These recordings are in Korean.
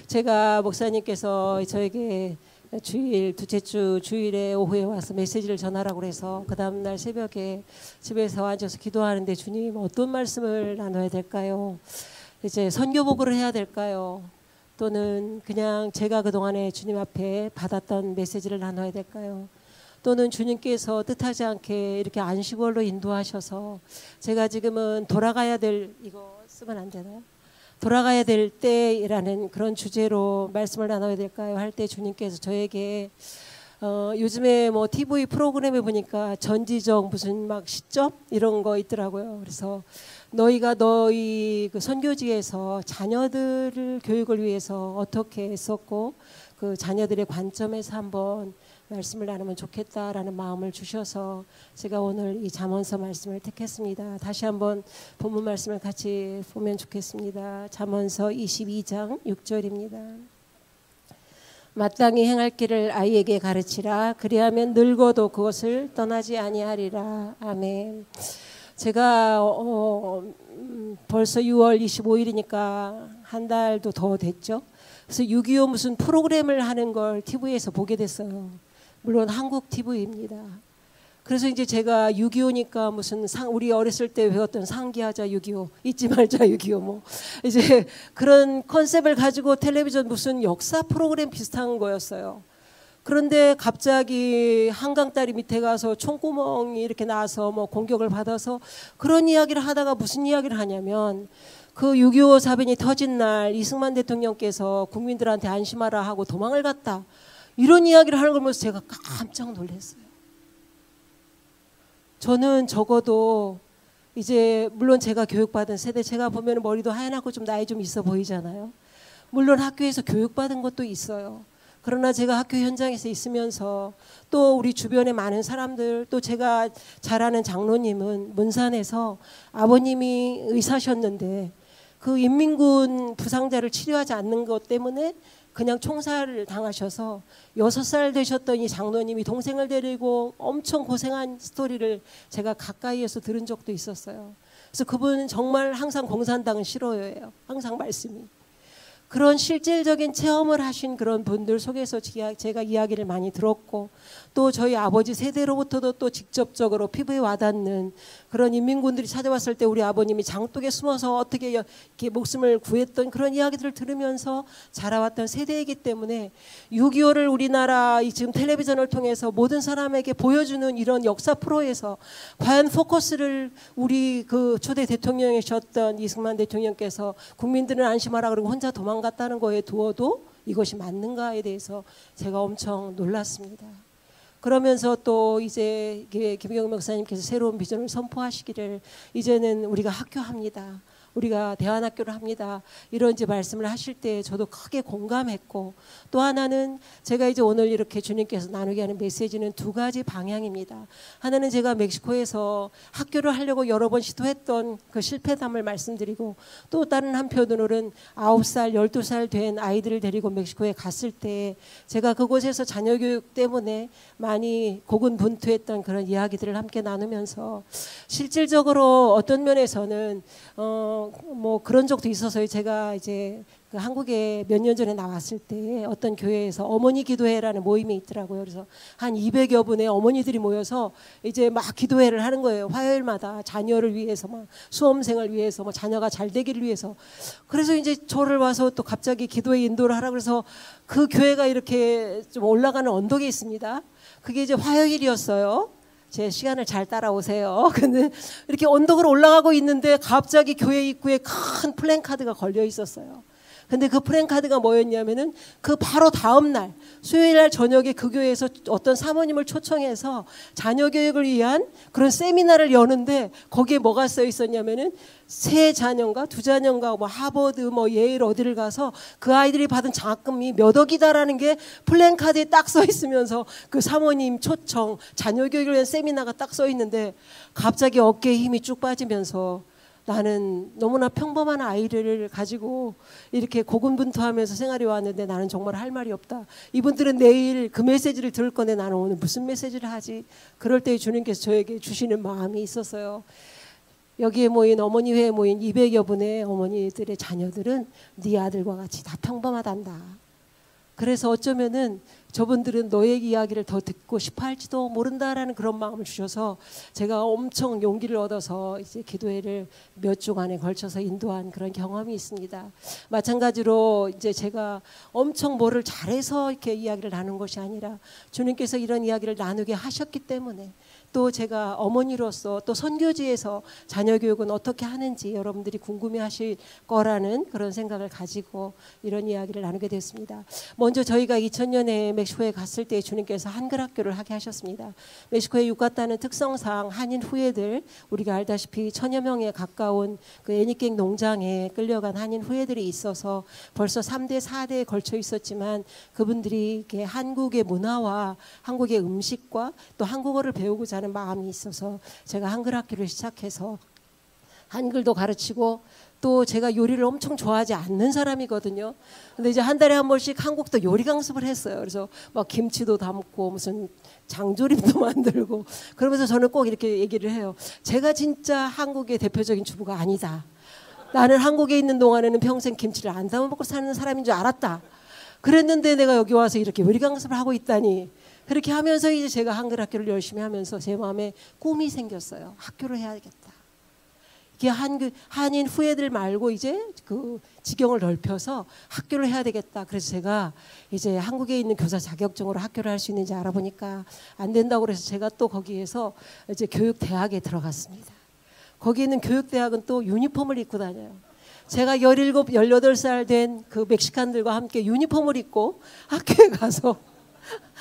제가 목사님께서 저에게 주일 둘째 주 주일에 오후에 와서 메시지를 전하라고 해서 그 다음 날 새벽에 집에서 앉아서 기도하는데 주님 어떤 말씀을 나눠야 될까요? 이제 선교복으로 해야 될까요? 또는 그냥 제가 그동안에 주님 앞에 받았던 메시지를 나눠야 될까요? 또는 주님께서 뜻하지 않게 이렇게 안식월로 인도하셔서 제가 지금은 돌아가야 될, 이거 쓰면 안 되나요? 돌아가야 될 때라는 그런 주제로 말씀을 나눠야 될까요? 할 때 주님께서 저에게 요즘에 뭐 TV 프로그램에 보니까 전지적 무슨 막 시점 이런 거 있더라고요. 그래서 너희가 너희 그 선교지에서 자녀들을 교육을 위해서 어떻게 했었고 그 자녀들의 관점에서 한번 말씀을 나누면 좋겠다라는 마음을 주셔서 제가 오늘 이 잠언서 말씀을 택했습니다. 다시 한번 본문 말씀을 같이 보면 좋겠습니다. 잠언서 22장 6절입니다. 마땅히 행할 길을 아이에게 가르치라. 그리하면 늙어도 그것을 떠나지 아니하리라. 아멘. 제가 벌써 6월 25일이니까 한 달도 더 됐죠. 그래서 6.25 무슨 프로그램을 하는 걸 TV에서 보게 됐어요. 물론 한국 TV입니다. 그래서 이제 제가 6.25니까 무슨 우리 어렸을 때 배웠던 상기하자 6.25, 잊지 말자 6.25 뭐 이제 그런 컨셉을 가지고 텔레비전 무슨 역사 프로그램 비슷한 거였어요. 그런데 갑자기 한강다리 밑에 가서 총구멍이 이렇게 나서 뭐 공격을 받아서 그런 이야기를 하다가 무슨 이야기를 하냐면 그 6.25 사변이 터진 날 이승만 대통령께서 국민들한테 안심하라 하고 도망을 갔다. 이런 이야기를 하는 걸 보면서 제가 깜짝 놀랐어요. 저는 적어도 이제 물론 제가 교육받은 세대, 제가 보면 머리도 하얗고 좀 나이 좀 있어 보이잖아요. 물론 학교에서 교육받은 것도 있어요. 그러나 제가 학교 현장에서 있으면서 또 우리 주변에 많은 사람들, 또 제가 잘 아는 장로님은 문산에서 아버님이 의사셨는데 그 인민군 부상자를 치료하지 않는 것 때문에 그냥 총살을 당하셔서 6살 되셨던 이 장로님이 동생을 데리고 엄청 고생한 스토리를 제가 가까이에서 들은 적도 있었어요. 그래서 그분은 정말 항상 공산당은 싫어해요. 항상 말씀이. 그런 실질적인 체험을 하신 그런 분들 속에서 제가 이야기를 많이 들었고 또 저희 아버지 세대로부터도 또 직접적으로 피부에 와닿는 그런 인민군들이 찾아왔을 때 우리 아버님이 장독에 숨어서 어떻게 이렇게 목숨을 구했던 그런 이야기들을 들으면서 자라왔던 세대이기 때문에 6.25를 우리나라 지금 텔레비전을 통해서 모든 사람에게 보여주는 이런 역사 프로에서 과연 포커스를 우리 그 초대 대통령이셨던 이승만 대통령께서 국민들은 안심하라 그러고 혼자 도망갔다는 거에 두어도 이것이 맞는가에 대해서 제가 엄청 놀랐습니다. 그러면서 또 이제 김경민 목사님께서 새로운 비전을 선포하시기를 이제는 우리가 학교합니다. 우리가 대안학교를 합니다. 이런 이제 말씀을 하실 때 저도 크게 공감했고 또 하나는 제가 이제 오늘 이렇게 주님께서 나누게 하는 메시지는 두 가지 방향입니다. 하나는 제가 멕시코에서 학교를 하려고 여러 번 시도했던 그 실패담을 말씀드리고 또 다른 한편으로는 9살, 12살 된 아이들을 데리고 멕시코에 갔을 때 제가 그곳에서 자녀교육 때문에 많이 고군분투했던 그런 이야기들을 함께 나누면서 실질적으로 어떤 면에서는 뭐 그런 적도 있어서요. 제가 이제 그 한국에 몇 년 전에 나왔을 때 어떤 교회에서 어머니 기도회라는 모임이 있더라고요. 그래서 한 200여 분의 어머니들이 모여서 이제 막 기도회를 하는 거예요. 화요일마다 자녀를 위해서 막 수험생을 위해서 뭐 자녀가 잘 되기를 위해서. 그래서 이제 저를 와서 또 갑자기 기도회 인도를 하라 그래서 그 교회가 이렇게 좀 올라가는 언덕에 있습니다. 그게 이제 화요일이었어요. 제 시간을 잘 따라오세요. 근데 이렇게 언덕을 올라가고 있는데 갑자기 교회 입구에 큰 플랜카드가 걸려 있었어요. 근데 그 플랜카드가 뭐였냐면은 그 바로 다음 날 수요일 날 저녁에 그 교회에서 어떤 사모님을 초청해서 자녀 교육을 위한 그런 세미나를 여는데 거기에 뭐가 써 있었냐면은 세 자녀인가 두 자녀인가 뭐 하버드 뭐 예일 어디를 가서 그 아이들이 받은 장학금이 몇 억이다라는 게 플랜카드에 딱 써 있으면서 그 사모님 초청 자녀 교육을 위한 세미나가 딱 써 있는데 갑자기 어깨에 힘이 쭉 빠지면서 나는 너무나 평범한 아이를 가지고 이렇게 고군분투하면서 생활해 왔는데 나는 정말 할 말이 없다. 이분들은 내일 그 메시지를 들을 건데 나는 오늘 무슨 메시지를 하지? 그럴 때 주님께서 저에게 주시는 마음이 있었어요. 여기에 모인 어머니 회에 모인 200여 분의 어머니들의 자녀들은 네 아들과 같이 다 평범하단다. 그래서 어쩌면은 저분들은 너의 이야기를 더 듣고 싶어 할지도 모른다라는 그런 마음을 주셔서 제가 엄청 용기를 얻어서 이제 기도회를 몇 주간에 걸쳐서 인도한 그런 경험이 있습니다. 마찬가지로 이제 제가 엄청 뭐를 잘해서 이렇게 이야기를 나눈 것이 아니라 주님께서 이런 이야기를 나누게 하셨기 때문에 또 제가 어머니로서 또 선교지에서 자녀 교육은 어떻게 하는지 여러분들이 궁금해하실 거라는 그런 생각을 가지고 이런 이야기를 나누게 됐습니다. 먼저 저희가 2000년에 멕시코에 갔을 때 주님께서 한글 학교를 하게 하셨습니다. 멕시코에 육갔다는 특성상 한인 후예들, 우리가 알다시피 1000여 명에 가까운 그 애니깽 농장에 끌려간 한인 후예들이 있어서 벌써 3대 4대에 걸쳐 있었지만 그분들이 이렇게 한국의 문화와 한국의 음식과 또 한국어를 배우고자 하는 마음이 있어서 제가 한글 학교를 시작해서 한글도 가르치고 또 제가 요리를 엄청 좋아하지 않는 사람이거든요. 근데 이제 한 달에 한 번씩 한국도 요리 강습을 했어요. 그래서 막 김치도 담고 무슨 장조림도 만들고 그러면서 저는 꼭 이렇게 얘기를 해요. 제가 진짜 한국의 대표적인 주부가 아니다. 나는 한국에 있는 동안에는 평생 김치를 안 담아 먹고 사는 사람인 줄 알았다. 그랬는데 내가 여기 와서 이렇게 요리 강습을 하고 있다니. 그렇게 하면서 이제 제가 한글 학교를 열심히 하면서 제 마음에 꿈이 생겼어요. 학교를 해야겠다. 이게 한인 후예들 말고 이제 그 지경을 넓혀서 학교를 해야 되겠다. 그래서 제가 이제 한국에 있는 교사 자격증으로 학교를 할 수 있는지 알아보니까 안 된다고 그래서 제가 또 거기에서 이제 교육대학에 들어갔습니다. 거기 있는 교육대학은 또 유니폼을 입고 다녀요. 제가 17, 18살 된 그 멕시칸들과 함께 유니폼을 입고 학교에 가서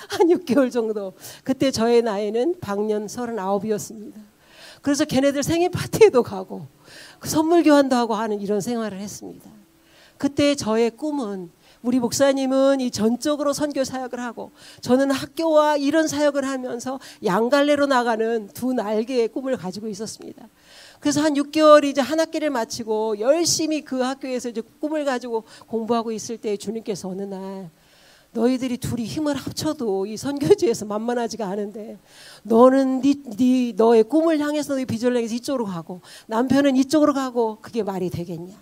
한 6개월 정도. 그때 저의 나이는 방년 39이었습니다. 그래서 걔네들 생일 파티에도 가고 선물 교환도 하고 하는 이런 생활을 했습니다. 그때 저의 꿈은 우리 목사님은 이 전적으로 선교 사역을 하고 저는 학교와 이런 사역을 하면서 양갈래로 나가는 두 날개의 꿈을 가지고 있었습니다. 그래서 한 6개월 이제 한 학기를 마치고 열심히 그 학교에서 이제 꿈을 가지고 공부하고 있을 때 주님께서 어느 날 너희들이 둘이 힘을 합쳐도 이 선교지에서 만만하지가 않은데 너는 너의 꿈을 향해서 너의 비전을 향해서 이쪽으로 가고 남편은 이쪽으로 가고 그게 말이 되겠냐.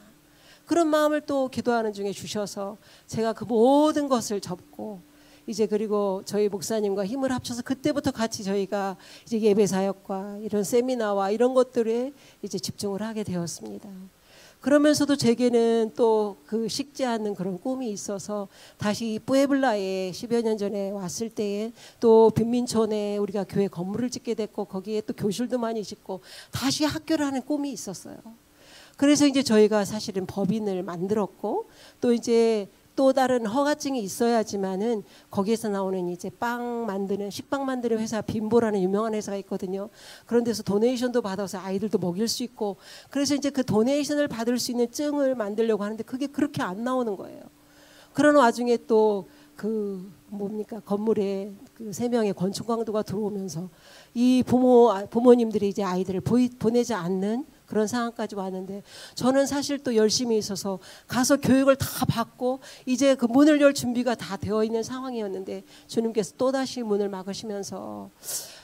그런 마음을 또 기도하는 중에 주셔서 제가 그 모든 것을 접고 이제 그리고 저희 목사님과 힘을 합쳐서 그때부터 같이 저희가 이제 예배 사역과 이런 세미나와 이런 것들에 이제 집중을 하게 되었습니다. 그러면서도 제게는 또 그 식지 않는 그런 꿈이 있어서 다시 뿌에블라에 10여 년 전에 왔을 때에 또 빈민촌에 우리가 교회 건물을 짓게 됐고 거기에 또 교실도 많이 짓고 다시 학교를 하는 꿈이 있었어요. 그래서 이제 저희가 사실은 법인을 만들었고 또 이제 또 다른 허가증이 있어야지만은 거기에서 나오는 이제 식빵 만드는 회사 빈보라는 유명한 회사가 있거든요. 그런 데서 도네이션도 받아서 아이들도 먹일 수 있고 그래서 이제 그 도네이션을 받을 수 있는 증을 만들려고 하는데 그게 그렇게 안 나오는 거예요. 그런 와중에 또 그 건물에 그 3명의 건축 강도가 들어오면서 이 부모님들이 이제 아이들을 보내지 않는 그런 상황까지 왔는데 저는 사실 또 열심히 있어서 가서 교육을 다 받고 이제 그 문을 열 준비가 다 되어 있는 상황이었는데 주님께서 또다시 문을 막으시면서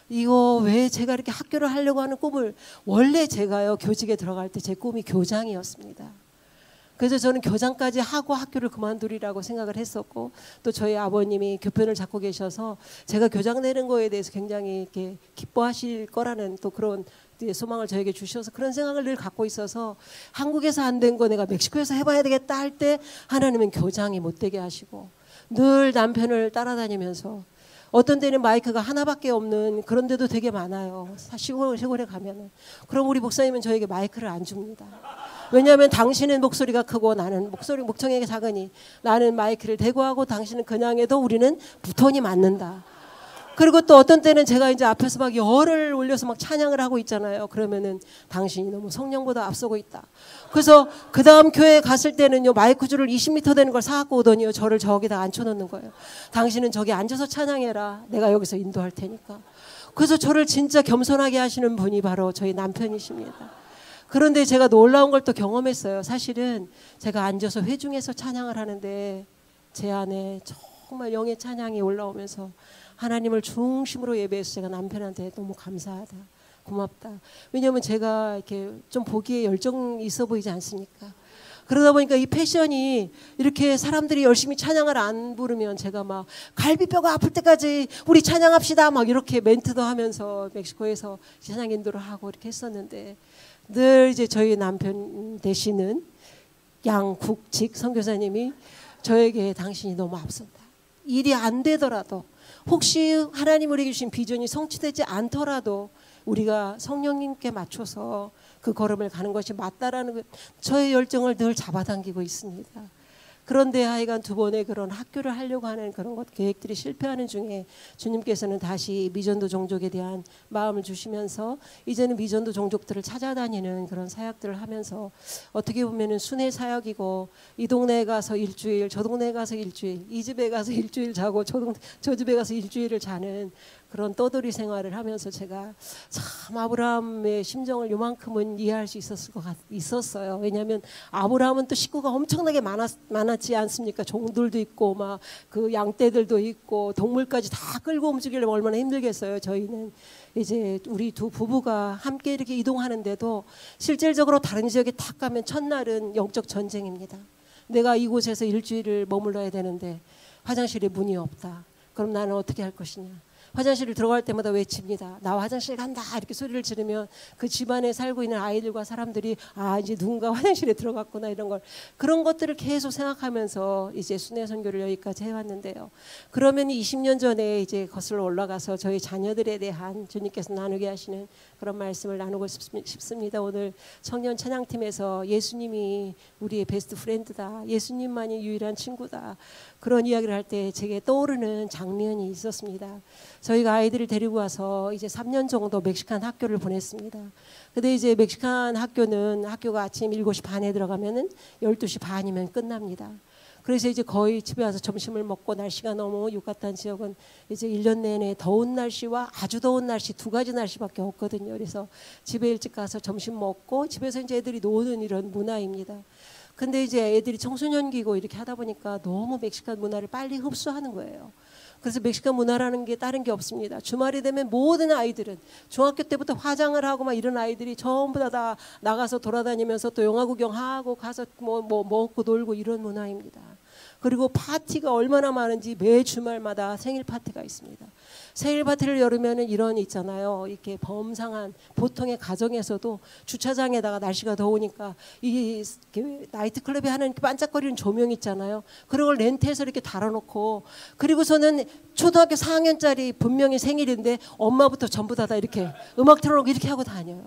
이거 왜 제가 이렇게 학교를 하려고 하는 꿈을 원래 제가요 교직에 들어갈 때 제 꿈이 교장이었습니다. 그래서 저는 교장까지 하고 학교를 그만두리라고 생각을 했었고 또 저희 아버님이 교편을 잡고 계셔서 제가 교장 되는 거에 대해서 굉장히 이렇게 기뻐하실 거라는 또 그런 소망을 저에게 주셔서 그런 생각을 늘 갖고 있어서 한국에서 안 된 거 내가 멕시코에서 해봐야 되겠다 할 때 하나님은 교장이 못 되게 하시고 늘 남편을 따라다니면서 어떤 데는 마이크가 하나밖에 없는 그런 데도 되게 많아요. 시골에 가면은. 그럼 우리 목사님은 저에게 마이크를 안 줍니다. 왜냐하면 당신은 목소리가 크고 나는 목청이 작으니 나는 마이크를 대고 하고 당신은 그냥 해도 우리는 부톤이 맞는다. 그리고 또 어떤 때는 제가 이제 앞에서 막 열을 올려서 막 찬양을 하고 있잖아요. 그러면은 당신이 너무 성령보다 앞서고 있다. 그래서 그 다음 교회에 갔을 때는요 마이크 줄을 20m 되는 걸 사갖고 오더니요 저를 저기다 앉혀놓는 거예요. 당신은 저기 앉아서 찬양해라. 내가 여기서 인도할 테니까. 그래서 저를 진짜 겸손하게 하시는 분이 바로 저희 남편이십니다. 그런데 제가 놀라운 걸 또 경험했어요. 사실은 제가 앉아서 회중에서 찬양을 하는데 제 안에 정말 영의 찬양이 올라오면서 하나님을 중심으로 예배해서 제가 남편한테 너무 감사하다. 고맙다. 왜냐하면 제가 이렇게 좀 보기에 열정 있어 보이지 않습니까? 그러다 보니까 이 패션이 이렇게 사람들이 열심히 찬양을 안 부르면 제가 막 갈비뼈가 아플 때까지 우리 찬양합시다 막 이렇게 멘트도 하면서 멕시코에서 찬양 인도를 하고 이렇게 했었는데, 늘 이제 저희 남편 되시는 양국직 선교사님이 저에게 당신이 너무 앞선다. 일이 안 되더라도, 혹시 하나님 우리에게 주신 비전이 성취되지 않더라도 우리가 성령님께 맞춰서 그 걸음을 가는 것이 맞다라는 저의 열정을 늘 잡아당기고 있습니다. 그런데 하여간 두 번의 그런 학교를 하려고 하는 그런 것 계획들이 실패하는 중에 주님께서는 다시 미전도 종족에 대한 마음을 주시면서 이제는 미전도 종족들을 찾아다니는 그런 사역들을 하면서, 어떻게 보면은 순회 사역이고, 이 동네에 가서 일주일, 저 동네에 가서 일주일, 이 집에 가서 일주일 자고 저 집에 가서 일주일을 자는 그런 떠돌이 생활을 하면서 제가 참 아브라함의 심정을 요만큼은 이해할 수 있었어요. 왜냐하면 아브라함은 또 식구가 엄청나게 많았지 않습니까? 종들도 있고 막 그 양떼들도 있고 동물까지 다 끌고 움직이려면 얼마나 힘들겠어요. 저희는 이제 우리 두 부부가 함께 이렇게 이동하는데도 실질적으로 다른 지역에 탁 가면 첫날은 영적 전쟁입니다. 내가 이곳에서 일주일을 머물러야 되는데 화장실에 문이 없다. 그럼 나는 어떻게 할 것이냐. 화장실을 들어갈 때마다 외칩니다. 나 화장실 간다 이렇게 소리를 지르면 그 집안에 살고 있는 아이들과 사람들이 아 이제 누군가 화장실에 들어갔구나, 이런 걸, 그런 것들을 계속 생각하면서 이제 순회 선교를 여기까지 해왔는데요. 그러면 20년 전에 이제 거슬러 올라가서 저희 자녀들에 대한 주님께서 나누게 하시는 그런 말씀을 나누고 싶습니다. 오늘 청년 찬양팀에서 예수님이 우리의 베스트 프렌드다, 예수님만이 유일한 친구다, 그런 이야기를 할 때 제게 떠오르는 장면이 있었습니다. 저희가 아이들을 데리고 와서 이제 3년 정도 멕시칸 학교를 보냈습니다. 근데 이제 멕시칸 학교가 아침 7시 반에 들어가면은 12시 반이면 끝납니다. 그래서 이제 거의 집에 와서 점심을 먹고, 날씨가 너무 유카탄 지역은 이제 1년 내내 더운 날씨와 아주 더운 날씨 두 가지 날씨밖에 없거든요. 그래서 집에 일찍 가서 점심 먹고 집에서 이제 애들이 노는 이런 문화입니다. 근데 이제 애들이 청소년기고 이렇게 하다 보니까 너무 멕시칸 문화를 빨리 흡수하는 거예요. 그래서 멕시칸 문화라는 게 다른 게 없습니다. 주말이 되면 모든 아이들은 중학교 때부터 화장을 하고 막 이런 아이들이 전부 다 나가서 돌아다니면서 또 영화 구경하고 가서 뭐 먹고 놀고 이런 문화입니다. 그리고 파티가 얼마나 많은지 매 주말마다 생일 파티가 있습니다. 생일 파티를 열으면은 이런 있잖아요. 이렇게 범상한 보통의 가정에서도 주차장에다가 날씨가 더우니까 이 나이트클럽에 하는 반짝거리는 조명 있잖아요. 그런 걸 렌트해서 이렇게 달아놓고, 그리고서는 초등학교 4학년짜리 분명히 생일인데 엄마부터 전부 다 이렇게 음악 틀어놓고 이렇게 하고 다녀요.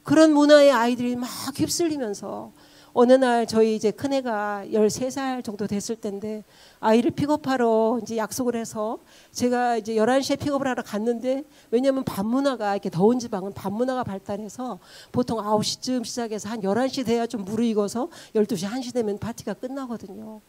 그런 문화에 아이들이 막 휩쓸리면서 어느 날 저희 이제 큰애가 13살 정도 됐을 때인데 아이를 픽업하러 이제 약속을 해서 제가 이제 11시에 픽업을 하러 갔는데, 왜냐하면 밤문화가 이렇게 더운 지방은 밤문화가 발달해서 보통 9시쯤 시작해서 한 11시 돼야 좀 무르익어서 12시 1시 되면 파티가 끝나거든요.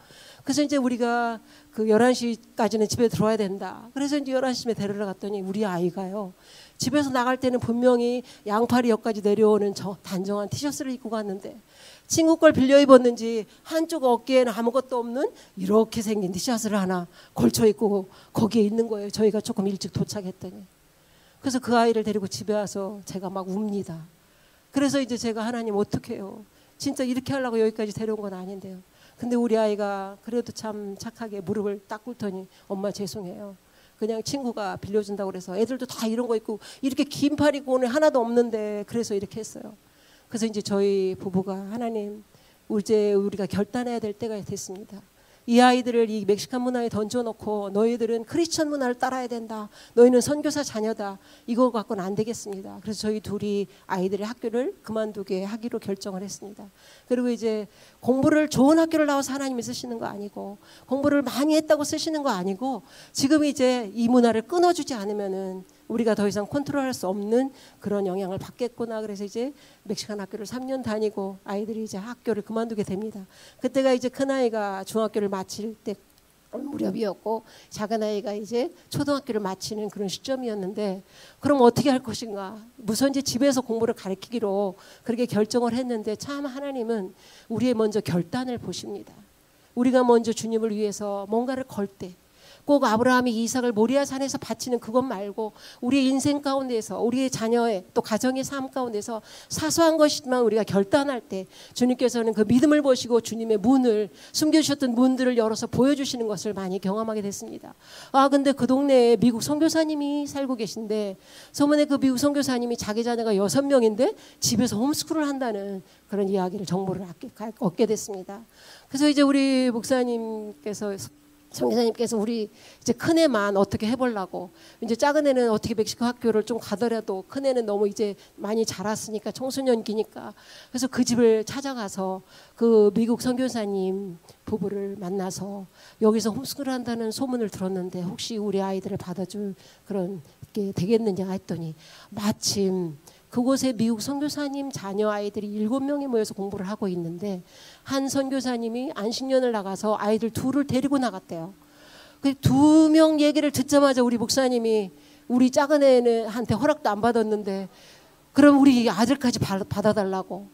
그래서 이제 우리가 그 11시까지는 집에 들어와야 된다. 그래서 이제 11시쯤에 데리러 갔더니 우리 아이가요, 집에서 나갈 때는 분명히 양팔이 여기까지 내려오는 저 단정한 티셔츠를 입고 갔는데 친구 걸 빌려 입었는지 한쪽 어깨에는 아무것도 없는 이렇게 생긴 티셔츠를 하나 걸쳐 입고 거기에 있는 거예요. 저희가 조금 일찍 도착했더니. 그래서 그 아이를 데리고 집에 와서 제가 막 웁니다. 그래서 이제 제가 하나님 어떻게 해요? 진짜 이렇게 하려고 여기까지 데려온 건 아닌데요. 근데 우리 아이가 그래도 참 착하게 무릎을 딱 꿇더니 엄마 죄송해요. 그냥 친구가 빌려준다고 그래서 애들도 다 이런 거 입고 이렇게 긴 팔 입고 오늘 하나도 없는데 그래서 이렇게 했어요. 그래서 이제 저희 부부가 하나님 이제 우리가 결단해야 될 때가 됐습니다. 이 아이들을 이 멕시칸 문화에 던져놓고 너희들은 크리스천 문화를 따라야 된다. 너희는 선교사 자녀다. 이거 갖고는 안 되겠습니다. 그래서 저희 둘이 아이들의 학교를 그만두게 하기로 결정을 했습니다. 그리고 이제 공부를 좋은 학교를 나와서 하나님이 쓰시는 거 아니고 공부를 많이 했다고 쓰시는 거 아니고 지금 이제 이 문화를 끊어주지 않으면은 우리가 더 이상 컨트롤할 수 없는 그런 영향을 받겠구나. 그래서 이제 멕시칸 학교를 3년 다니고 아이들이 이제 학교를 그만두게 됩니다. 그때가 이제 큰아이가 중학교를 마칠 때 무렵이었고 작은아이가 이제 초등학교를 마치는 그런 시점이었는데, 그럼 어떻게 할 것인가. 우선 이제 집에서 공부를 가르치기로 그렇게 결정을 했는데, 참 하나님은 우리의 먼저 결단을 보십니다. 우리가 먼저 주님을 위해서 뭔가를 걸 때 꼭 아브라함이 이삭을 모리아 산에서 바치는 그것 말고 우리의 인생 가운데서 우리의 자녀의 또 가정의 삶 가운데서 사소한 것이지만 우리가 결단할 때 주님께서는 그 믿음을 보시고 주님의 문을 숨겨주셨던 문들을 열어서 보여주시는 것을 많이 경험하게 됐습니다. 근데 그 동네에 미국 선교사님이 살고 계신데 소문에 그 미국 선교사님이 자기 자녀가 6명인데 집에서 홈스쿨을 한다는 그런 이야기를 정보를 얻게 됐습니다. 그래서 이제 우리 목사님께서 선교사님께서 우리 이제 큰애만 어떻게 해보려고 이제 작은애는 어떻게 멕시코 학교를 좀 가더라도 큰애는 너무 이제 많이 자랐으니까 청소년기니까 그래서 그 집을 찾아가서 그 미국 선교사님 부부를 만나서 여기서 홈스쿨을 한다는 소문을 들었는데 혹시 우리 아이들을 받아줄 그런 게 되겠느냐 했더니 마침 그곳에 미국 선교사님 자녀 아이들이 7명이 모여서 공부를 하고 있는데 한 선교사님이 안식년을 나가서 아이들 둘을 데리고 나갔대요. 그 2명 얘기를 듣자마자 우리 목사님이 우리 작은 애한테 허락도 안 받았는데 그럼 우리 아들까지 받아달라고.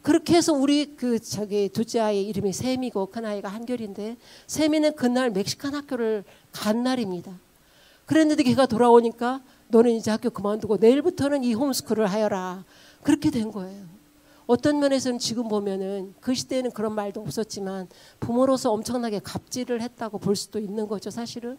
그렇게 해서 우리 둘째 아이 이름이 샘이고 큰 아이가 한결인데 샘이는 그날 멕시칸 학교를 간 날입니다. 그랬는데 걔가 돌아오니까 너는 이제 학교 그만두고 내일부터는 이 홈스쿨을 하여라. 그렇게 된 거예요. 어떤 면에서는 지금 보면은 그 시대에는 그런 말도 없었지만 부모로서 엄청나게 갑질을 했다고 볼 수도 있는 거죠, 사실은.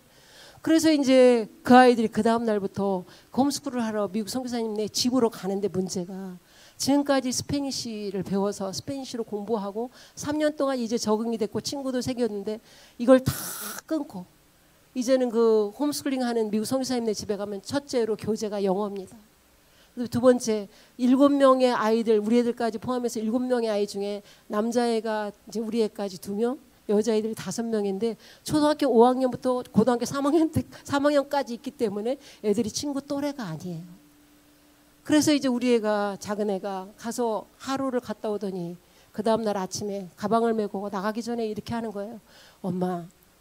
그래서 이제 그 아이들이 그 다음 날부터 홈스쿨을 하러 미국 선교사님네 집으로 가는데 문제가 지금까지 스페니쉬를 배워서 스페니쉬로 공부하고 3년 동안 이제 적응이 됐고 친구도 생겼는데 이걸 다 끊고 이제는 그 홈스쿨링 하는 미국 선교사님네 집에 가면 첫째로 교재가 영어입니다. 두 번째 7명의 아이들 우리 애들까지 포함해서 7명의 아이 중에 남자애가 이제 우리 애까지 2명 여자애들이 5명인데 초등학교 5학년부터 고등학교 3학년까지 있기 때문에 애들이 친구 또래가 아니에요. 그래서 이제 우리 애가 작은 애가 가서 하루를 갔다 오더니 그 다음날 아침에 가방을 메고 나가기 전에 이렇게 하는 거예요.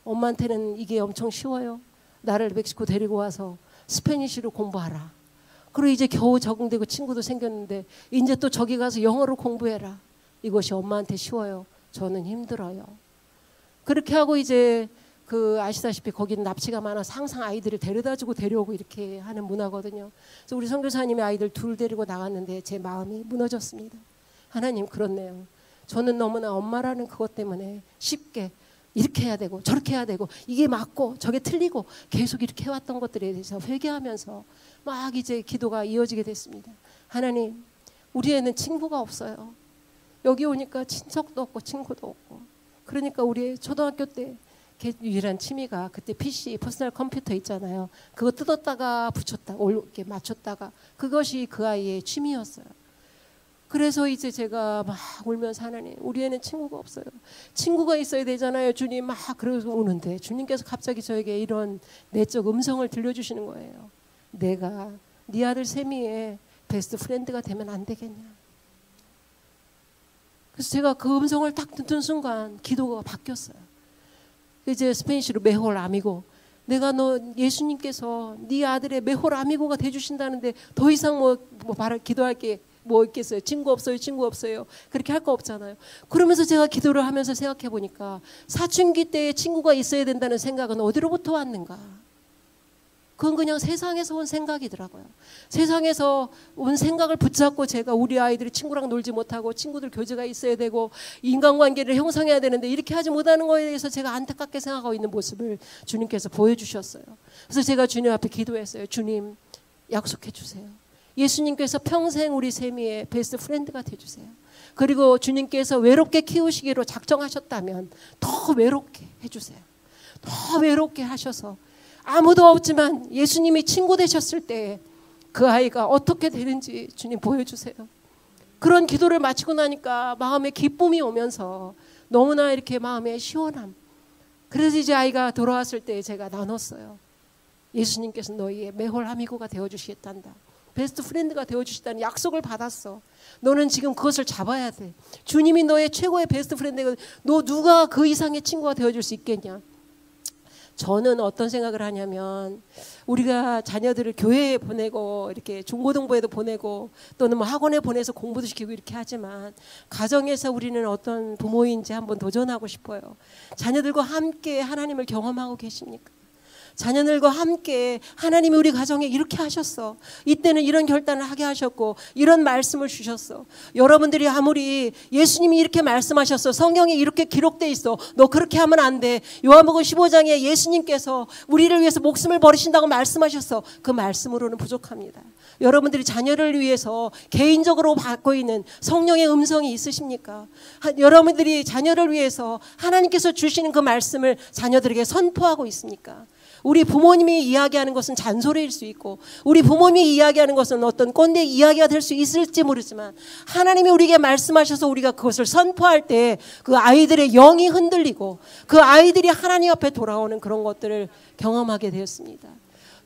엄마한테는 이게 엄청 쉬워요. 나를 멕시코 데리고 와서 스페니쉬로 공부하라. 그리고 이제 겨우 적응되고 친구도 생겼는데 이제 또 저기 가서 영어로 공부해라. 이것이 엄마한테 쉬워요. 저는 힘들어요. 그렇게 하고 이제 아시다시피 거기는 납치가 많아서 항상 아이들을 데려다주고 데려오고 이렇게 하는 문화거든요. 그래서 우리 선교사님이 아이들 둘 데리고 나갔는데 제 마음이 무너졌습니다. 하나님 그렇네요. 저는 너무나 엄마라는 그것 때문에 쉽게 이렇게 해야 되고 저렇게 해야 되고 이게 맞고 저게 틀리고 계속 이렇게 해왔던 것들에 대해서 회개하면서 막 이제 기도가 이어지게 됐습니다. 하나님 우리 애는 친구가 없어요. 여기 오니까 친척도 없고 친구도 없고 그러니까 우리 초등학교 때 유일한 취미가 그때 PC 퍼스널 컴퓨터 있잖아요. 그거 뜯었다가 붙였다가 이렇게 맞췄다가 그것이 그 아이의 취미였어요. 그래서 이제 제가 막 울면서 하나님 우리 애는 친구가 없어요. 친구가 있어야 되잖아요. 주님 막 그러면서 우는데 주님께서 갑자기 저에게 이런 내적 음성을 들려주시는 거예요. 내가 네 아들 세미의 베스트 프렌드가 되면 안 되겠냐. 그래서 제가 그 음성을 딱 듣는 순간 기도가 바뀌었어요. 이제 스페니쉬로 메홀 아미고 내가 너 예수님께서 네 아들의 메홀 아미고가 돼주신다는데 더 이상 기도할 게 뭐 있겠어요. 친구 없어요. 친구 없어요. 그렇게 할 거 없잖아요. 그러면서 제가 기도를 하면서 생각해 보니까 사춘기 때에 친구가 있어야 된다는 생각은 어디로부터 왔는가. 그건 그냥 세상에서 온 생각이더라고요. 세상에서 온 생각을 붙잡고 제가 우리 아이들이 친구랑 놀지 못하고 친구들 교제가 있어야 되고 인간관계를 형성해야 되는데 이렇게 하지 못하는 거에 대해서 제가 안타깝게 생각하고 있는 모습을 주님께서 보여주셨어요. 그래서 제가 주님 앞에 기도했어요. 주님 약속해 주세요. 예수님께서 평생 우리 세미의 베스트 프렌드가 돼주세요. 그리고 주님께서 외롭게 키우시기로 작정하셨다면 더 외롭게 해주세요. 더 외롭게 하셔서 아무도 없지만 예수님이 친구 되셨을 때 그 아이가 어떻게 되는지 주님 보여주세요. 그런 기도를 마치고 나니까 마음에 기쁨이 오면서 너무나 이렇게 마음에 시원함. 그래서 이제 아이가 돌아왔을 때 제가 나눴어요. 예수님께서 너희의 메홀 아미고가 되어주시겠단다. 베스트 프렌드가 되어주시다는 약속을 받았어. 너는 지금 그것을 잡아야 돼. 주님이 너의 최고의 베스트 프렌드가 너 누가 그 이상의 친구가 되어줄 수 있겠냐. 저는 어떤 생각을 하냐면 우리가 자녀들을 교회에 보내고 이렇게 중고등부에도 보내고 또는 뭐 학원에 보내서 공부도 시키고 이렇게 하지만 가정에서 우리는 어떤 부모인지 한번 도전하고 싶어요. 자녀들과 함께 하나님을 경험하고 계십니까? 자녀들과 함께 하나님이 우리 가정에 이렇게 하셨어. 이때는 이런 결단을 하게 하셨고 이런 말씀을 주셨어. 여러분들이 아무리 예수님이 이렇게 말씀하셨어. 성경에 이렇게 기록돼 있어. 너 그렇게 하면 안 돼. 요한복음 15장에 예수님께서 우리를 위해서 목숨을 버리신다고 말씀하셨어. 그 말씀으로는 부족합니다. 여러분들이 자녀를 위해서 개인적으로 받고 있는 성령의 음성이 있으십니까? 여러분들이 자녀를 위해서 하나님께서 주시는 그 말씀을 자녀들에게 선포하고 있습니까? 우리 부모님이 이야기하는 것은 잔소리일 수 있고 우리 부모님이 이야기하는 것은 어떤 꼰대 이야기가 될 수 있을지 모르지만 하나님이 우리에게 말씀하셔서 우리가 그것을 선포할 때 그 아이들의 영이 흔들리고 그 아이들이 하나님 앞에 돌아오는 그런 것들을 경험하게 되었습니다.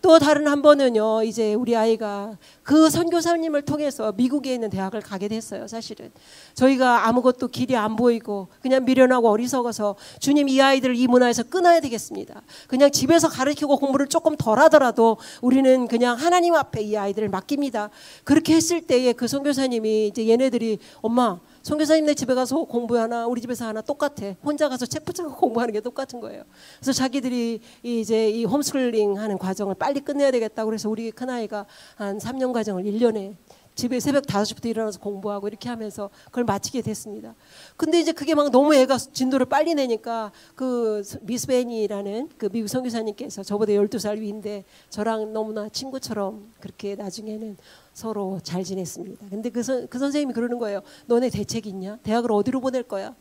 또 다른 한 번은요, 이제 우리 아이가 그 선교사님을 통해서 미국에 있는 대학을 가게 됐어요. 사실은 저희가 아무것도 길이 안 보이고 그냥 미련하고 어리석어서 주님 이 아이들을 이 문화에서 끊어야 되겠습니다. 그냥 집에서 가르치고 공부를 조금 덜 하더라도 우리는 그냥 하나님 앞에 이 아이들을 맡깁니다. 그렇게 했을 때에 그 선교사님이 이제 얘네들이 엄마 선교사님네 집에 가서 공부하나 우리 집에서 하나 똑같아. 혼자 가서 책 붙잡고 공부하는 게 똑같은 거예요. 그래서 자기들이 이제 이 홈스쿨링 하는 과정을 빨리 끝내야 되겠다고 그래서 우리 큰아이가 한 3년 과정을 1년에 집에 새벽 5시부터 일어나서 공부하고 이렇게 하면서 그걸 마치게 됐습니다. 근데 이제 그게 막 너무 애가 진도를 빨리 내니까 그 미스 베니라는 그 미국 선교사님께서 저보다 12살 위인데 저랑 너무나 친구처럼 그렇게 나중에는 서로 잘 지냈습니다. 근데 그 선생님이 그러는 거예요. 너네 대책 있냐? 대학을 어디로 보낼 거야?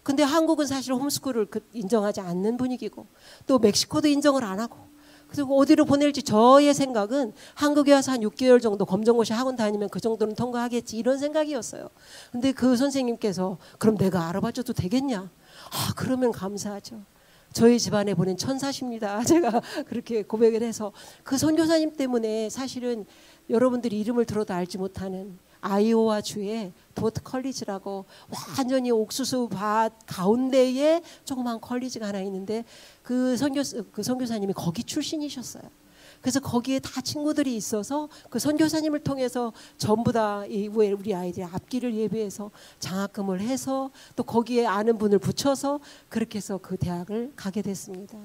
근데 한국은 사실 홈스쿨을 인정하지 않는 분위기고 또 멕시코도 인정을 안 하고 그리고 어디로 보낼지 저의 생각은 한국에 와서 한 6개월 정도 검정고시 학원 다니면 그 정도는 통과하겠지 이런 생각이었어요. 근데 그 선생님께서 그럼 내가 알아봐줘도 되겠냐? 아 그러면 감사하죠. 저희 집안에 보낸 천사십니다. 제가 그렇게 고백을 해서 그 선교사님 때문에 사실은 여러분들이 이름을 들어도 알지 못하는 아이오와 주의 도트 컬리지라고 완전히 옥수수 밭 가운데에 조그만 컬리지가 하나 있는데 그 선교사님이 거기 출신이셨어요. 그래서 거기에 다 친구들이 있어서 그 선교사님을 통해서 전부 다 우리 아이들이 앞길을 예비해서 장학금을 해서 또 거기에 아는 분을 붙여서 그렇게 해서 그 대학을 가게 됐습니다.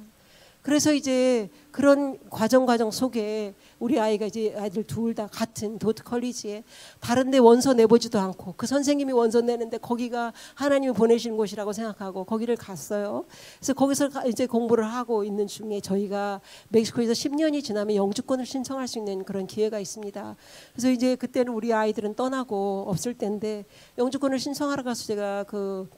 그래서 이제 그런 과정 속에 우리 아이가 이제 아이들 둘 다 같은 도트 컬리지에 다른데 원서 내보지도 않고 그 선생님이 원서 내는데 거기가 하나님이 보내시는 곳이라고 생각하고 거기를 갔어요. 그래서 거기서 이제 공부를 하고 있는 중에 저희가 멕시코에서 10년이 지나면 영주권을 신청할 수 있는 그런 기회가 있습니다. 그래서 이제 그때는 우리 아이들은 떠나고 없을 때인데 영주권을 신청하러 가서 제가 그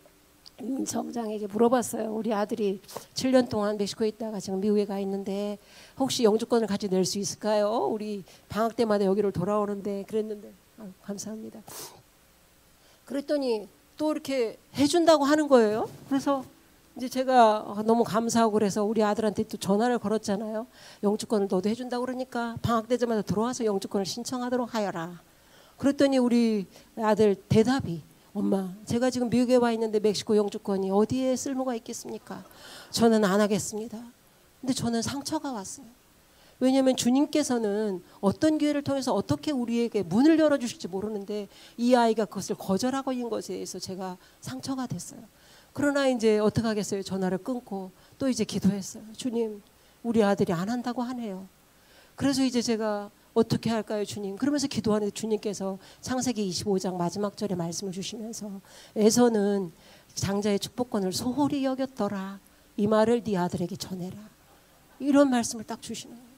정장에게 물어봤어요. 우리 아들이 7년 동안 멕시코에 있다가 지금 미국에 가 있는데 혹시 영주권을 같이 낼 수 있을까요? 우리 방학 때마다 여기를 돌아오는데 그랬는데 감사합니다. 그랬더니 또 이렇게 해준다고 하는 거예요. 그래서 이제 제가 너무 감사하고 그래서 우리 아들한테 또 전화를 걸었잖아요. 영주권을 너도 해준다고 그러니까 방학 때마다 들어와서 영주권을 신청하도록 하여라. 그랬더니 우리 아들 대답이 엄마, 제가 지금 미국에 와 있는데 멕시코 영주권이 어디에 쓸모가 있겠습니까? 저는 안 하겠습니다. 근데 저는 상처가 왔어요. 왜냐하면 주님께서는 어떤 기회를 통해서 어떻게 우리에게 문을 열어주실지 모르는데 이 아이가 그것을 거절하고 있는 것에 대해서 제가 상처가 됐어요. 그러나 이제 어떻게 하겠어요? 전화를 끊고 또 이제 기도했어요. 주님, 우리 아들이 안 한다고 하네요. 그래서 이제 제가 어떻게 할까요, 주님? 그러면서 기도하는데 주님께서 창세기 25장 마지막 절에 말씀을 주시면서 에서는 장자의 축복권을 소홀히 여겼더라. 이 말을 네 아들에게 전해라. 이런 말씀을 딱 주시는 거예요.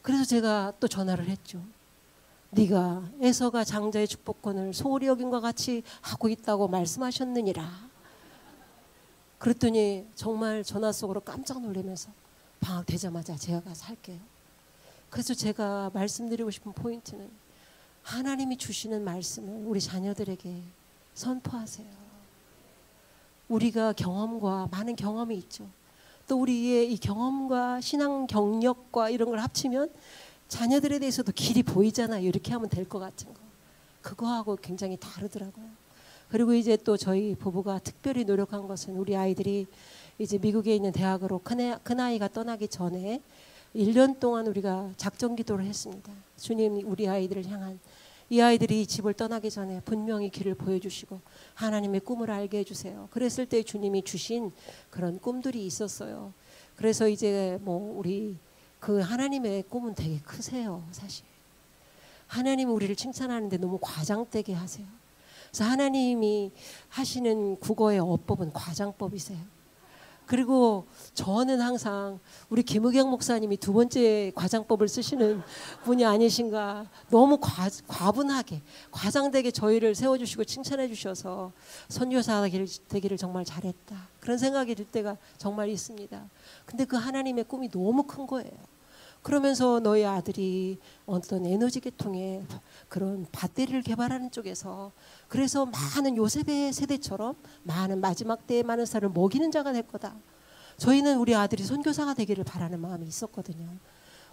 그래서 제가 또 전화를 했죠. 네가 에서가 장자의 축복권을 소홀히 여긴 것 같이 하고 있다고 말씀하셨느니라. 그랬더니 정말 전화 속으로 깜짝 놀라면서 방학 되자마자 제가 가서 할게요. 그래서 제가 말씀드리고 싶은 포인트는 하나님이 주시는 말씀을 우리 자녀들에게 선포하세요. 우리가 경험과 많은 경험이 있죠. 또 우리의 이 경험과 신앙 경력과 이런 걸 합치면 자녀들에 대해서도 길이 보이잖아요. 이렇게 하면 될 것 같은 거. 그거하고 굉장히 다르더라고요. 그리고 이제 또 저희 부부가 특별히 노력한 것은 우리 아이들이 이제 미국에 있는 대학으로 큰아이가 떠나기 전에 1년 동안 우리가 작전 기도를 했습니다. 주님, 우리 아이들을 향한 이 아이들이 이 집을 떠나기 전에 분명히 길을 보여주시고 하나님의 꿈을 알게 해주세요. 그랬을 때 주님이 주신 그런 꿈들이 있었어요. 그래서 이제 뭐 우리 그 하나님의 꿈은 되게 크세요. 사실 하나님이 우리를 칭찬하는데 너무 과장되게 하세요. 그래서 하나님이 하시는 국어의 어법은 과장법이세요. 그리고 저는 항상 우리 김의경 목사님이 두 번째 과장법을 쓰시는 분이 아니신가. 너무 과분하게 과장되게 저희를 세워주시고 칭찬해 주셔서 선교사가 되기를 정말 잘했다, 그런 생각이 들 때가 정말 있습니다. 근데 그 하나님의 꿈이 너무 큰 거예요. 그러면서 너희 아들이 어떤 에너지 계통의 그런 배터리를 개발하는 쪽에서, 그래서 많은 요셉의 세대처럼 많은 마지막 때에 많은 사람을 먹이는 자가 될 거다. 저희는 우리 아들이 선교사가 되기를 바라는 마음이 있었거든요.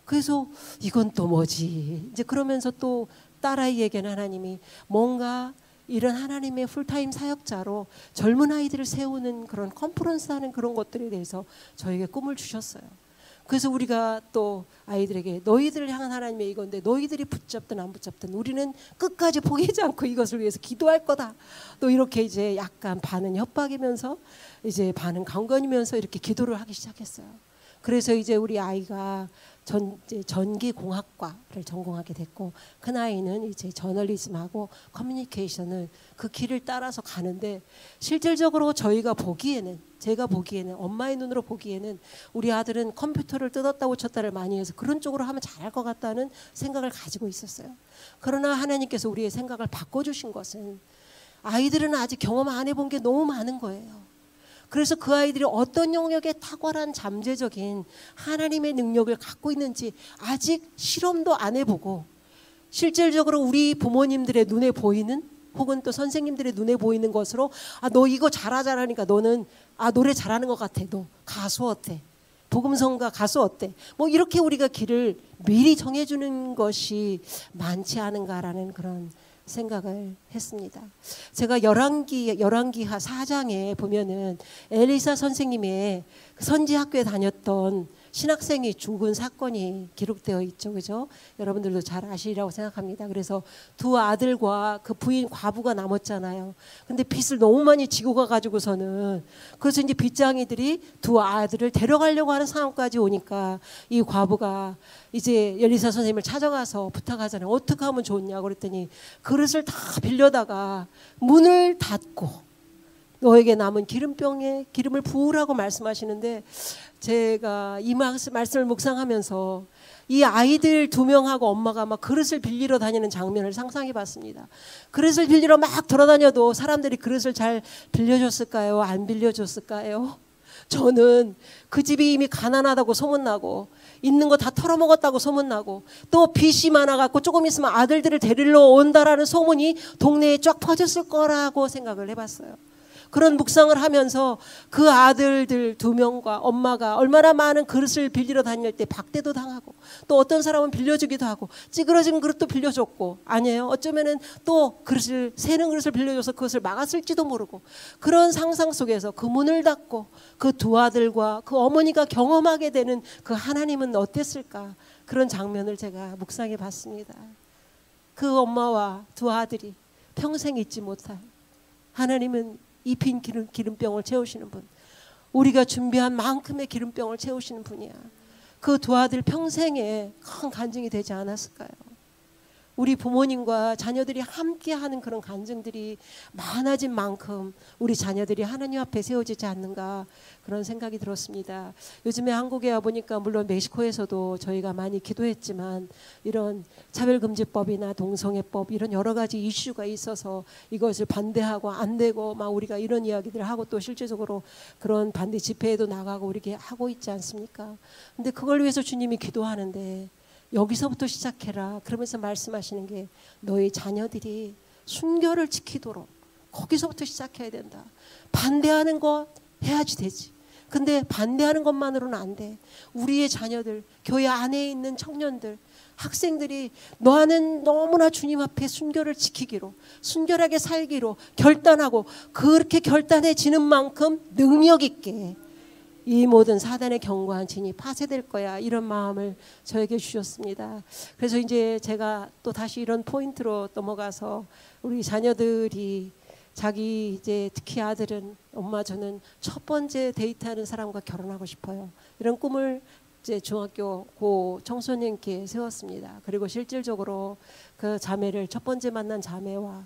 그래서 이건 또 뭐지? 이제 그러면서 또 딸아이에게는 하나님이 뭔가 이런 하나님의 풀타임 사역자로 젊은 아이들을 세우는 그런 컨퍼런스 하는 그런 것들에 대해서 저에게 꿈을 주셨어요. 그래서 우리가 또 아이들에게 너희들을 향한 하나님의 이건데 너희들이 붙잡든 안 붙잡든 우리는 끝까지 포기하지 않고 이것을 위해서 기도할 거다. 또 이렇게 이제 약간 반은 협박이면서 이제 반은 강건이면서 이렇게 기도를 하기 시작했어요. 그래서 이제 우리 아이가 전기공학과를 전공하게 됐고, 큰 아이는 이제 저널리즘하고 커뮤니케이션을 그 길을 따라서 가는데, 실질적으로 제가 보기에는 엄마의 눈으로 보기에는 우리 아들은 컴퓨터를 뜯었다 고쳤다를 많이 해서 그런 쪽으로 하면 잘할 것 같다는 생각을 가지고 있었어요. 그러나 하나님께서 우리의 생각을 바꿔주신 것은 아이들은 아직 경험 안 해본 게 너무 많은 거예요. 그래서 그 아이들이 어떤 영역에 탁월한 잠재적인 하나님의 능력을 갖고 있는지 아직 실험도 안 해보고, 실질적으로 우리 부모님들의 눈에 보이는 혹은 또 선생님들의 눈에 보이는 것으로 너 이거 잘하니까 너는 노래 잘하는 것 같아, 너 가수 어때, 복음성가 가수 어때, 뭐 이렇게 우리가 길을 미리 정해주는 것이 많지 않은가라는 그런 생각을 했습니다. 제가 열왕기하 4장에 보면은 엘리사 선생님의 선지학교에 다녔던 신학생이 죽은 사건이 기록되어 있죠, 그죠? 여러분들도 잘 아시리라고 생각합니다. 그래서 두 아들과 그 부인 과부가 남았잖아요. 근데 빚을 너무 많이 지고 가가지고서는, 그래서 이제 빚쟁이들이 두 아들을 데려가려고 하는 상황까지 오니까 이 과부가 이제 엘리사 선생님을 찾아가서 부탁하잖아요. 어떻게 하면 좋냐 그랬더니 그릇을 다 빌려다가 문을 닫고 너에게 남은 기름병에 기름을 부으라고 말씀하시는데, 제가 이 말씀을 묵상하면서 이 아이들 2명하고 엄마가 막 그릇을 빌리러 다니는 장면을 상상해 봤습니다. 그릇을 빌리러 막 돌아다녀도 사람들이 그릇을 잘 빌려줬을까요? 안 빌려줬을까요? 저는 그 집이 이미 가난하다고 소문나고 있는 거 다 털어먹었다고 소문나고 또 빚이 많아갖고 조금 있으면 아들들을 데리러 온다라는 소문이 동네에 쫙 퍼졌을 거라고 생각을 해봤어요. 그런 묵상을 하면서 그 아들들 2명과 엄마가 얼마나 많은 그릇을 빌리러 다닐 때 박대도 당하고, 또 어떤 사람은 빌려주기도 하고 찌그러진 그릇도 빌려줬고, 아니에요, 어쩌면은 또 새는 그릇을 빌려줘서 그것을 막았을지도 모르고, 그런 상상 속에서 그 문을 닫고 그 두 아들과 그 어머니가 경험하게 되는 그 하나님은 어땠을까, 그런 장면을 제가 묵상해 봤습니다. 그 엄마와 두 아들이 평생 잊지 못할, 하나님은 이 빈 기름병을 채우시는 분, 우리가 준비한 만큼의 기름병을 채우시는 분이야. 그 두 아들 평생에 큰 간증이 되지 않았을까요? 우리 부모님과 자녀들이 함께하는 그런 간증들이 많아진 만큼 우리 자녀들이 하나님 앞에 세워지지 않는가, 그런 생각이 들었습니다. 요즘에 한국에 와보니까 물론 멕시코에서도 저희가 많이 기도했지만 이런 차별금지법이나 동성애법 이런 여러 가지 이슈가 있어서 이것을 반대하고 안 되고 막 우리가 이런 이야기들을 하고 또 실제적으로 그런 반대 집회에도 나가고 이렇게 하고 있지 않습니까? 근데 그걸 위해서 주님이 기도하는데 여기서부터 시작해라 그러면서 말씀하시는 게, 너희 자녀들이 순결을 지키도록 거기서부터 시작해야 된다. 반대하는 거 해야지 되지. 근데 반대하는 것만으로는 안 돼. 우리의 자녀들, 교회 안에 있는 청년들, 학생들이 너는 너무나 주님 앞에 순결을 지키기로, 순결하게 살기로 결단하고, 그렇게 결단해지는 만큼 능력 있게 이 모든 사단의 견고한 진이 파쇄될 거야, 이런 마음을 저에게 주셨습니다. 그래서 이제 제가 또 다시 이런 포인트로 넘어가서 우리 자녀들이 자기 이제 특히 아들은 엄마 저는 첫 번째 데이트하는 사람과 결혼하고 싶어요, 이런 꿈을 이제 중학교 고 청소년기에 세웠습니다. 그리고 실질적으로 그 자매를 첫 번째 만난 자매와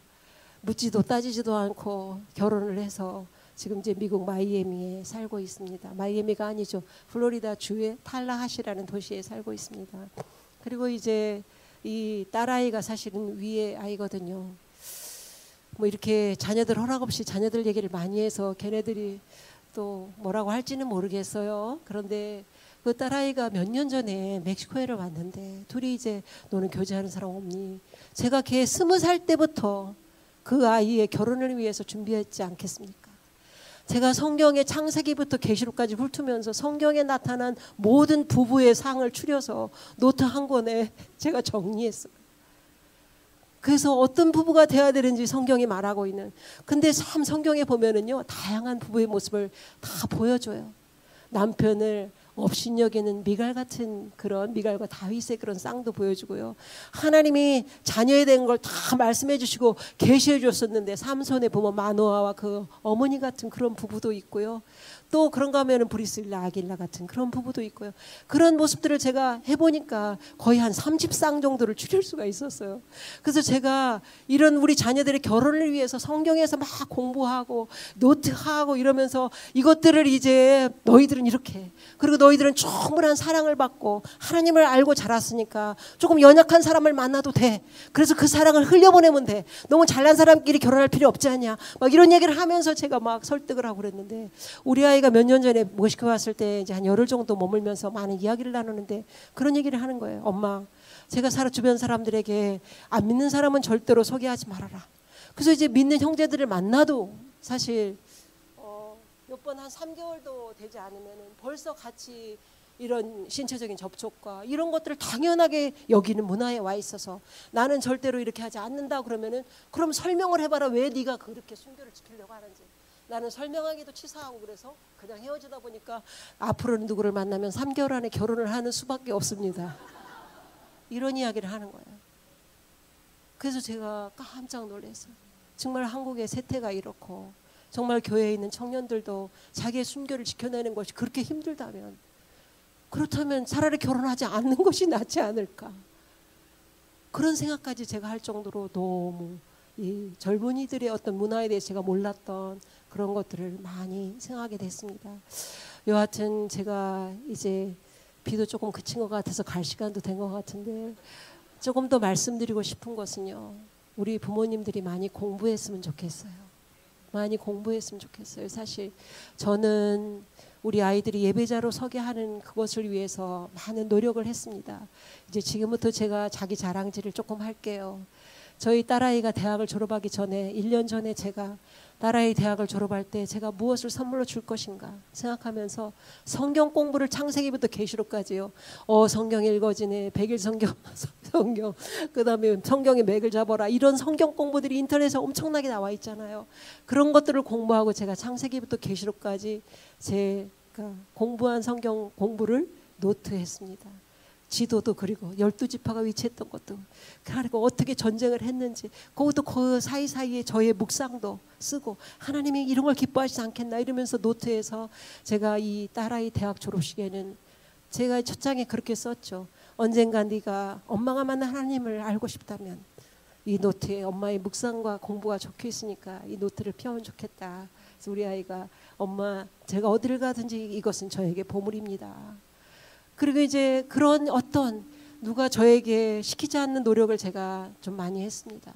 묻지도 따지지도 않고 결혼을 해서 지금 이제 미국 마이애미에 살고 있습니다. 마이애미가 아니죠. 플로리다 주의 탈라하시라는 도시에 살고 있습니다. 그리고 이제 이 딸아이가 사실은 위에 아이거든요. 뭐 이렇게 자녀들 허락 없이 자녀들 얘기를 많이 해서 걔네들이 또 뭐라고 할지는 모르겠어요. 그런데 그 딸아이가 몇 년 전에 멕시코에를 왔는데 둘이 이제 너는 교제하는 사람 없니? 제가 걔 20살 때부터 그 아이의 결혼을 위해서 준비했지 않겠습니까? 제가 성경의 창세기부터 계시록까지 훑으면서 성경에 나타난 모든 부부의 상을 추려서 노트 한 권에 제가 정리했어요. 그래서 어떤 부부가 돼야 되는지 성경이 말하고 있는. 근데 참 성경에 보면은요, 다양한 부부의 모습을 다 보여줘요. 남편을 업신여기는 미갈 같은 그런 미갈과 다윗의 그런 쌍도 보여주고요. 하나님이 자녀에 대한 걸 다 말씀해 주시고 계시해 주셨었는데 삼손의 부모 마노아와 그 어머니 같은 그런 부부도 있고요. 또 그런가 하면은 브리스일라 아길라 같은 그런 부부도 있고요. 그런 모습들을 제가 해보니까 거의 한 30쌍 정도를 추릴 수가 있었어요. 그래서 제가 이런 우리 자녀들의 결혼을 위해서 성경에서 막 공부하고 노트하고 이러면서 이것들을 이제 너희들은 이렇게, 그리고 너희들은 충분한 사랑을 받고 하나님을 알고 자랐으니까 조금 연약한 사람을 만나도 돼. 그래서 그 사랑을 흘려보내면 돼. 너무 잘난 사람끼리 결혼할 필요 없지 않냐. 막 이런 얘기를 하면서 제가 막 설득을 하고 그랬는데, 우리 아이가 몇 년 전에 멕시코 왔을 때 이제 한 열흘 정도 머물면서 많은 이야기를 나누는데 그런 얘기를 하는 거예요. 엄마, 제가 주변 사람들에게 안 믿는 사람은 절대로 소개하지 말아라. 그래서 이제 믿는 형제들을 만나도 사실 몇 번 한 3개월도 되지 않으면 벌써 같이 이런 신체적인 접촉과 이런 것들을 당연하게 여기는 문화에 와 있어서 나는 절대로 이렇게 하지 않는다 그러면은 그럼 설명을 해봐라. 왜 네가 그렇게 순교를 지키려고 하는지. 나는 설명하기도 치사하고 그래서 그냥 헤어지다 보니까 앞으로는 누구를 만나면 3개월 안에 결혼을 하는 수밖에 없습니다. 이런 이야기를 하는 거예요. 그래서 제가 깜짝 놀랐어요. 정말 한국의 세태가 이렇고 정말 교회에 있는 청년들도 자기의 순교를 지켜내는 것이 그렇게 힘들다면, 그렇다면 차라리 결혼하지 않는 것이 낫지 않을까, 그런 생각까지 제가 할 정도로 너무 이 젊은이들의 어떤 문화에 대해서 제가 몰랐던 그런 것들을 많이 생각하게 됐습니다. 여하튼 제가 이제 비도 조금 그친 것 같아서 갈 시간도 된 것 같은데 조금 더 말씀드리고 싶은 것은요, 우리 부모님들이 많이 공부했으면 좋겠어요. 많이 공부했으면 좋겠어요. 사실 저는 우리 아이들이 예배자로 서게 하는 그것을 위해서 많은 노력을 했습니다. 이제 지금부터 제가 자기 자랑질을 조금 할게요. 저희 딸아이가 대학을 졸업하기 전에 1년 전에 제가 딸아이 대학을 졸업할 때 제가 무엇을 선물로 줄 것인가 생각하면서 성경 공부를 창세기부터 계시록까지요. 성경 읽어지네. 100일 성경 그다음에 성경의 맥을 잡아라. 이런 성경 공부들이 인터넷에 엄청나게 나와 있잖아요. 그런 것들을 공부하고 제가 창세기부터 계시록까지 제가 공부한 성경 공부를 노트했습니다. 지도도 그리고 12지파가 위치했던 것도 그리고 어떻게 전쟁을 했는지 그것도 그 사이사이에 저의 묵상도 쓰고 하나님이 이런 걸 기뻐하시지 않겠나 이러면서 노트에서 제가 이 딸아이 대학 졸업식에는 제가 첫 장에 그렇게 썼죠. 언젠가 네가 엄마가 만난 하나님을 알고 싶다면 이 노트에 엄마의 묵상과 공부가 적혀 있으니까 이 노트를 펴면 좋겠다. 그래서 우리 아이가 엄마 제가 어디를 가든지 이것은 저에게 보물입니다. 그리고 이제 그런 어떤 누가 저에게 시키지 않는 노력을 제가 좀 많이 했습니다.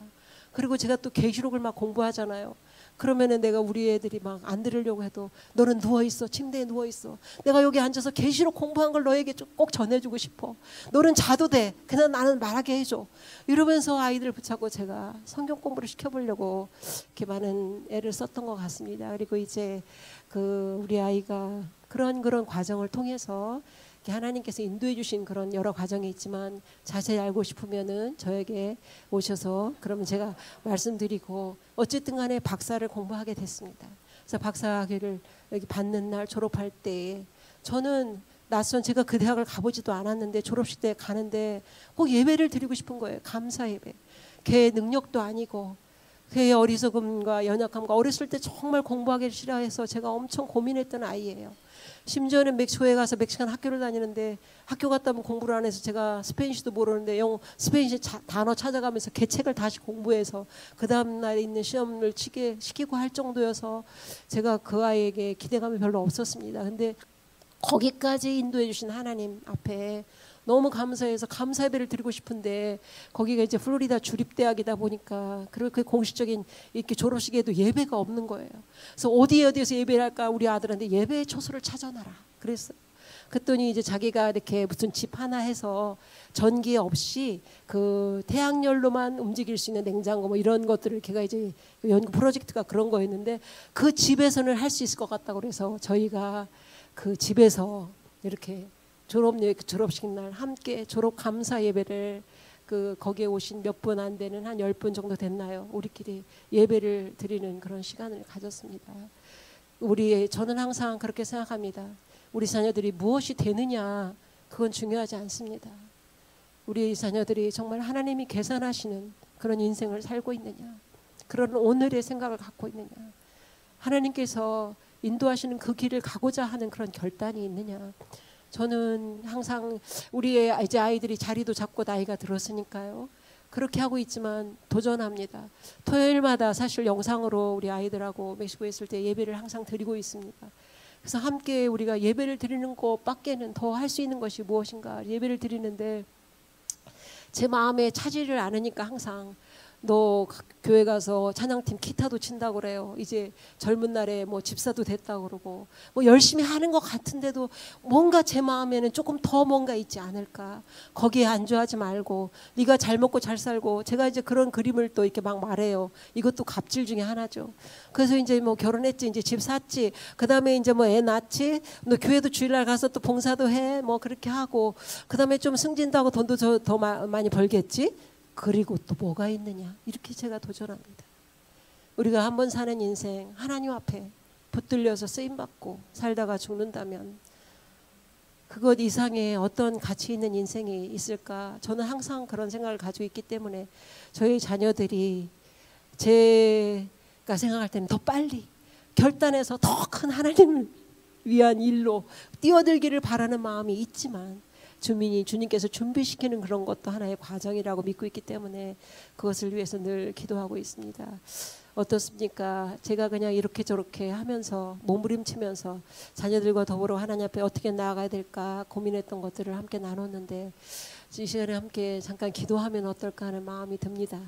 그리고 제가 또 계시록을 막 공부하잖아요. 그러면은 내가 우리 애들이 막 안 들으려고 해도 너는 누워있어. 침대에 누워있어. 내가 여기 앉아서 계시록 공부한 걸 너에게 꼭 전해주고 싶어. 너는 자도 돼. 그냥 나는 말하게 해줘. 이러면서 아이들을 붙잡고 제가 성경 공부를 시켜보려고 이렇게 많은 애를 썼던 것 같습니다. 그리고 이제 그 우리 아이가 그런 과정을 통해서 하나님께서 인도해 주신 그런 여러 과정이 있지만 자세히 알고 싶으면은 저에게 오셔서 그러면 제가 말씀드리고 어쨌든 간에 박사를 공부하게 됐습니다. 그래서 박사학위를 여기 받는 날 졸업할 때 저는 낯선 제가 그 대학을 가보지도 않았는데 졸업식 때 가는데 꼭 예배를 드리고 싶은 거예요. 감사 예배. 걔의 능력도 아니고 그의 어리석음과 연약함과 어렸을 때 정말 공부하기 싫어해서 제가 엄청 고민했던 아이예요. 심지어는 멕시코에 가서 멕시칸 학교를 다니는데 학교 갔다 오면 공부를 안 해서 제가 스페인시도 모르는데 스페인시 단어 찾아가면서 개책을 다시 공부해서 그 다음 날에 있는 시험을 시키고 할 정도여서 제가 그 아이에게 기대감이 별로 없었습니다. 근데 거기까지 인도해 주신 하나님 앞에 너무 감사해서 감사 예배를 드리고 싶은데 거기가 이제 플로리다 주립대학이다 보니까 그렇게 공식적인 이렇게 졸업식에도 예배가 없는 거예요. 그래서 어디에서 예배를 할까 우리 아들한테 예배 초소를 찾아놔라 그랬어요. 그랬더니 이제 자기가 이렇게 무슨 집 하나 해서 전기 없이 그 태양열로만 움직일 수 있는 냉장고 뭐 이런 것들을 걔가 이제 연구 프로젝트가 그런 거였는데 그 집에서는 할 수 있을 것 같다고 그래서 저희가 그 집에서 이렇게 졸업식 날 함께 졸업 감사 예배를 그 거기에 오신 몇 분 안 되는 한 10분 정도 됐나요? 우리끼리 예배를 드리는 그런 시간을 가졌습니다. 저는 항상 그렇게 생각합니다. 우리 자녀들이 무엇이 되느냐 그건 중요하지 않습니다. 우리 자녀들이 정말 하나님이 계산하시는 그런 인생을 살고 있느냐 그런 오늘의 생각을 갖고 있느냐 하나님께서 인도하시는 그 길을 가고자 하는 그런 결단이 있느냐 저는 항상 우리의 이제 아이들이 자리도 잡고 나이가 들었으니까요. 그렇게 하고 있지만 도전합니다. 토요일마다 사실 영상으로 우리 아이들하고 멕시코에 있을 때 예배를 항상 드리고 있습니다. 그래서 함께 우리가 예배를 드리는 것밖에는 더 할 수 있는 것이 무엇인가 예배를 드리는데 제 마음에 차지를 않으니까 항상 너 교회 가서 찬양팀 기타도 친다고 그래요. 이제 젊은 날에 뭐 집사도 됐다고 그러고 뭐 열심히 하는 것 같은데도 뭔가 제 마음에는 조금 더 뭔가 있지 않을까. 거기에 안주하지 말고 네가 잘 먹고 잘 살고 제가 이제 그런 그림을 또 이렇게 막 말해요. 이것도 갑질 중에 하나죠. 그래서 이제 뭐 결혼했지 이제 집 샀지 그다음에 이제 뭐 애 낳지 너 교회도 주일날 가서 또 봉사도 해 뭐 그렇게 하고 그다음에 좀 승진도 돈도 더 많이 벌겠지. 그리고 또 뭐가 있느냐 이렇게 제가 도전합니다. 우리가 한번 사는 인생 하나님 앞에 붙들려서 쓰임받고 살다가 죽는다면 그것 이상의 어떤 가치 있는 인생이 있을까 저는 항상 그런 생각을 가지고 있기 때문에 저희 자녀들이 제가 생각할 때는 더 빨리 결단해서 더 큰 하나님을 위한 일로 뛰어들기를 바라는 마음이 있지만 주님께서 준비시키는 그런 것도 하나의 과정이라고 믿고 있기 때문에 그것을 위해서 늘 기도하고 있습니다. 어떻습니까? 제가 그냥 이렇게 저렇게 하면서 몸부림치면서 자녀들과 더불어 하나님 앞에 어떻게 나아가야 될까 고민했던 것들을 함께 나눴는데 이 시간에 함께 잠깐 기도하면 어떨까 하는 마음이 듭니다.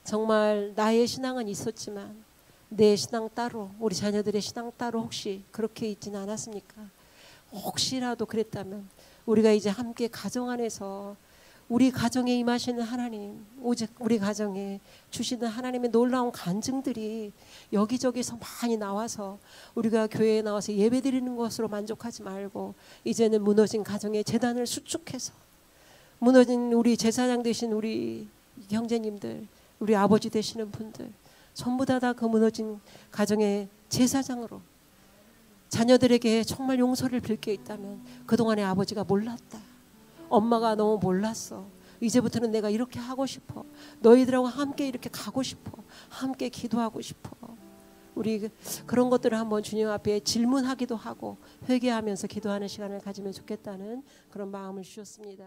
정말 나의 신앙은 있었지만 내 신앙 따로 우리 자녀들의 신앙 따로 혹시 그렇게 있지는 않았습니까? 혹시라도 그랬다면 우리가 이제 함께 가정 안에서 우리 가정에 임하시는 하나님 오직 우리 가정에 주시는 하나님의 놀라운 간증들이 여기저기서 많이 나와서 우리가 교회에 나와서 예배드리는 것으로 만족하지 말고 이제는 무너진 가정의 재단을 수축해서 무너진 우리 제사장 되신 우리 형제님들 우리 아버지 되시는 분들 전부 다 그 무너진 가정의 제사장으로 자녀들에게 정말 용서를 빌 게 있다면 그동안에 아버지가 몰랐다. 엄마가 너무 몰랐어. 이제부터는 내가 이렇게 하고 싶어. 너희들하고 함께 이렇게 가고 싶어. 함께 기도하고 싶어. 우리 그런 것들을 한번 주님 앞에 질문하기도 하고 회개하면서 기도하는 시간을 가지면 좋겠다는 그런 마음을 주셨습니다.